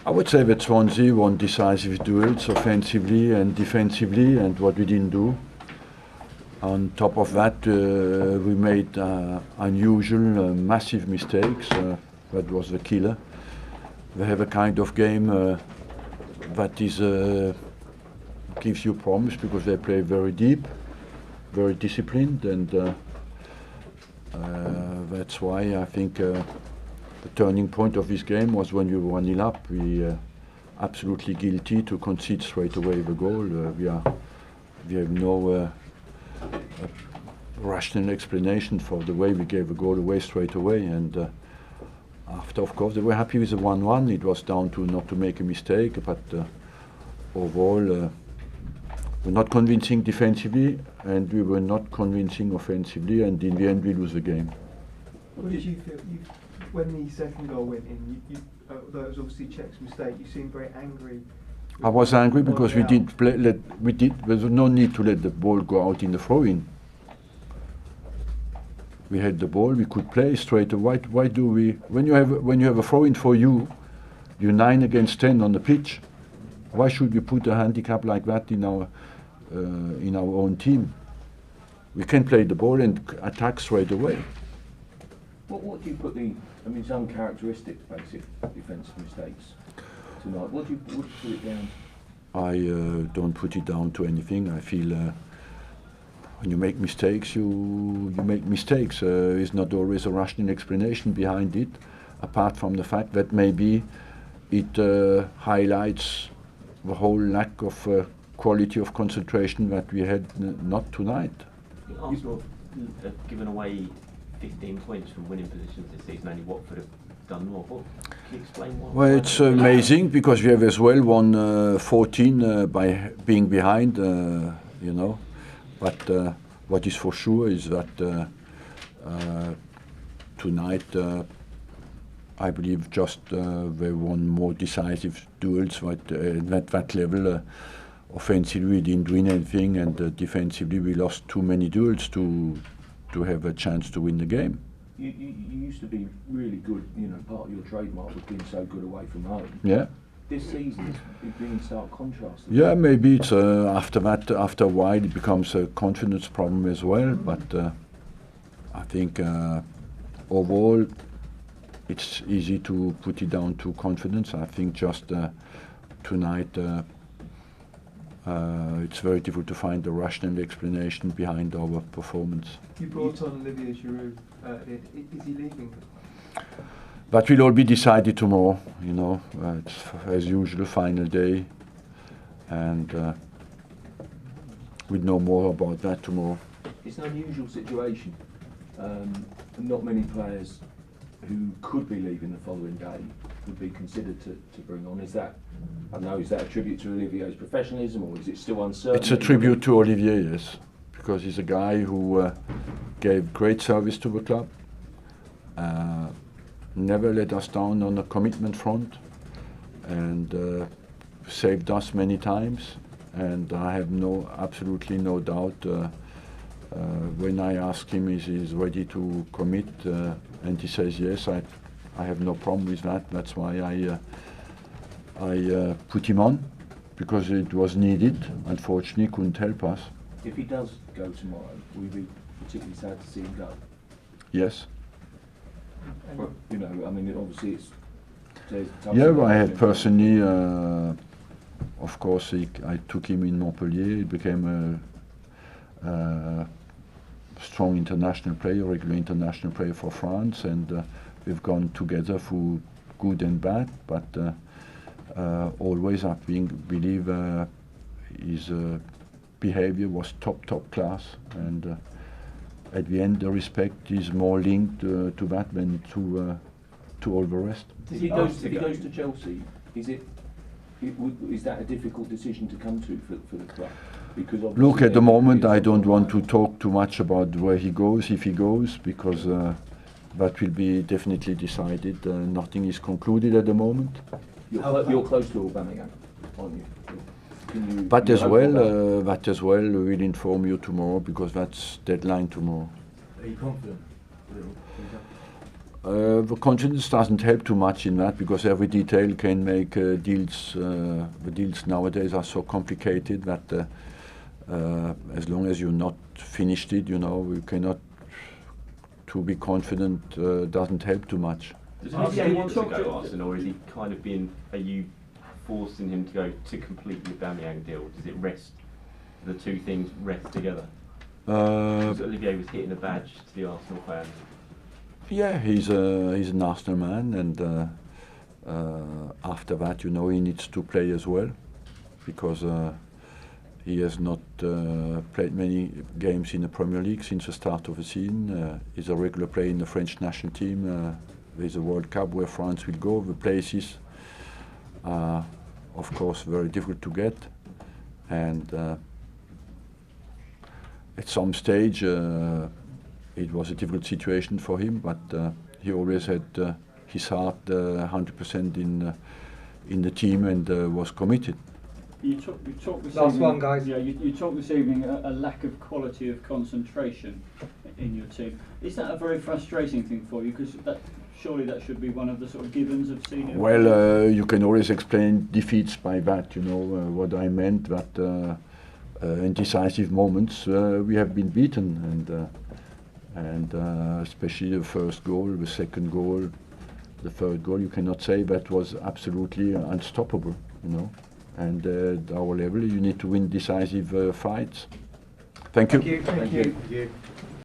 I would say that Swansea won decisive duels offensively and defensively, and what we didn't do. On top of that, we made unusual, massive mistakes. That was the killer. They have a kind of game that is gives you problems because they play very deep, very disciplined, and that's why I think the turning point of this game was when we were 1-0 up. We absolutely guilty to concede straight away the goal. We have no rational explanation for the way we gave the goal away straight away. And after, of course, they were happy with the 1-1. It was down to not to make a mistake, but overall, we're not convincing defensively, and we were not convincing offensively, and in the end, we lose the game. What did you feel when the second goal went in? Though it was obviously Czech's mistake, you seemed very angry. I was angry because we did play. There was no need to let the ball go out in the throw-in. We had the ball. We could play straight away. Why do we? When you have a throw-in for you, you're 9 against 10 on the pitch. Why should we put a handicap like that in our own team? We can play the ball and attack straight away. What do you put it's uncharacteristic, basic defensive mistakes tonight. What do you put it down? I don't put it down to anything. I feel when you make mistakes, you make mistakes. There's not always a rational explanation behind it, apart from the fact that maybe it highlights the whole lack of quality of concentration that we had not tonight. Arsenal have given away 15 points from winning positions this season, only Watford have done more. Can you explain why? Well, it's amazing because we have as well won 14 by being behind, But what is for sure is that tonight, I believe just they won more decisive duels at that level. Offensively, we didn't win anything, and defensively, we lost too many duels to have a chance to win the game. You used to be really good, part of your trademark was being so good away from home. Yeah. This season it's been in stark contrast. Yeah, maybe it's after a while it becomes a confidence problem as well, but I think overall it's easy to put it down to confidence. I think just tonight it's very difficult to find a rational explanation behind our performance. You brought on Olivier Giroud. Is he leaving? That will all be decided tomorrow. It's as usual final day, and we'll know more about that tomorrow. It's an unusual situation. Not many players who could be leaving the following day would be considered to bring on. Is that a tribute to Olivier's professionalism, or is it still uncertain? It's a tribute to Olivier, yes, because he's a guy who gave great service to the club, never let us down on the commitment front, and saved us many times. And I have absolutely no doubt when I ask him if he's ready to commit, and he says yes, I have no problem with that. That's why I put him on, because it was needed. Unfortunately, couldn't help us. If he does go tomorrow, will you be particularly sad to see him go? Yes. Well, obviously it's... Yeah, I had personally, of course, I took him in Montpellier. He became a strong international player, regular international player for France, and we've gone together through good and bad, but always I believe his behavior was top class, and at the end the respect is more linked to that than to all the rest. If he goes to Chelsea, is that a difficult decision to come to for the club? Because look, at the moment I don't want to talk too much about where he goes, if he goes, because that will be definitely decided. Nothing is concluded at the moment. You're close to Aubameyang, aren't you? That as well, we'll inform you tomorrow, because that's deadline tomorrow. Are you confident? The confidence doesn't help too much in that, because every detail can make deals. The deals nowadays are so complicated that as long as you're not finished it, you know, you cannot. To be confident doesn't help too much. Does Olivier want to go, Arsene, or is he kind of being? Are you forcing him to go to complete the Aubameyang deal? Does it rest? The two things rest together. Because Olivier was hitting a badge to the Arsenal fans. Yeah, he's an Arsenal man, and after that, you know, he needs to play as well, because he has not played many games in the Premier League since the start of the season. He's a regular player in the French national team. There's a World Cup where France will go. The places are, of course, very difficult to get, and at some stage it was a difficult situation for him, but he always had his heart 100% in the team, and was committed. You talked this Last evening, one, guys. Yeah, you talked this evening a lack of quality of concentration in your team. Is that a very frustrating thing for you? Because surely that should be one of the sort of givens of senior. Well, you can always explain defeats by that. You know what I meant, that in decisive moments we have been beaten, and especially the first goal, the second goal, the third goal. You cannot say that was absolutely unstoppable. You know. And at our level, you need to win decisive fights. Thank you. Thank you.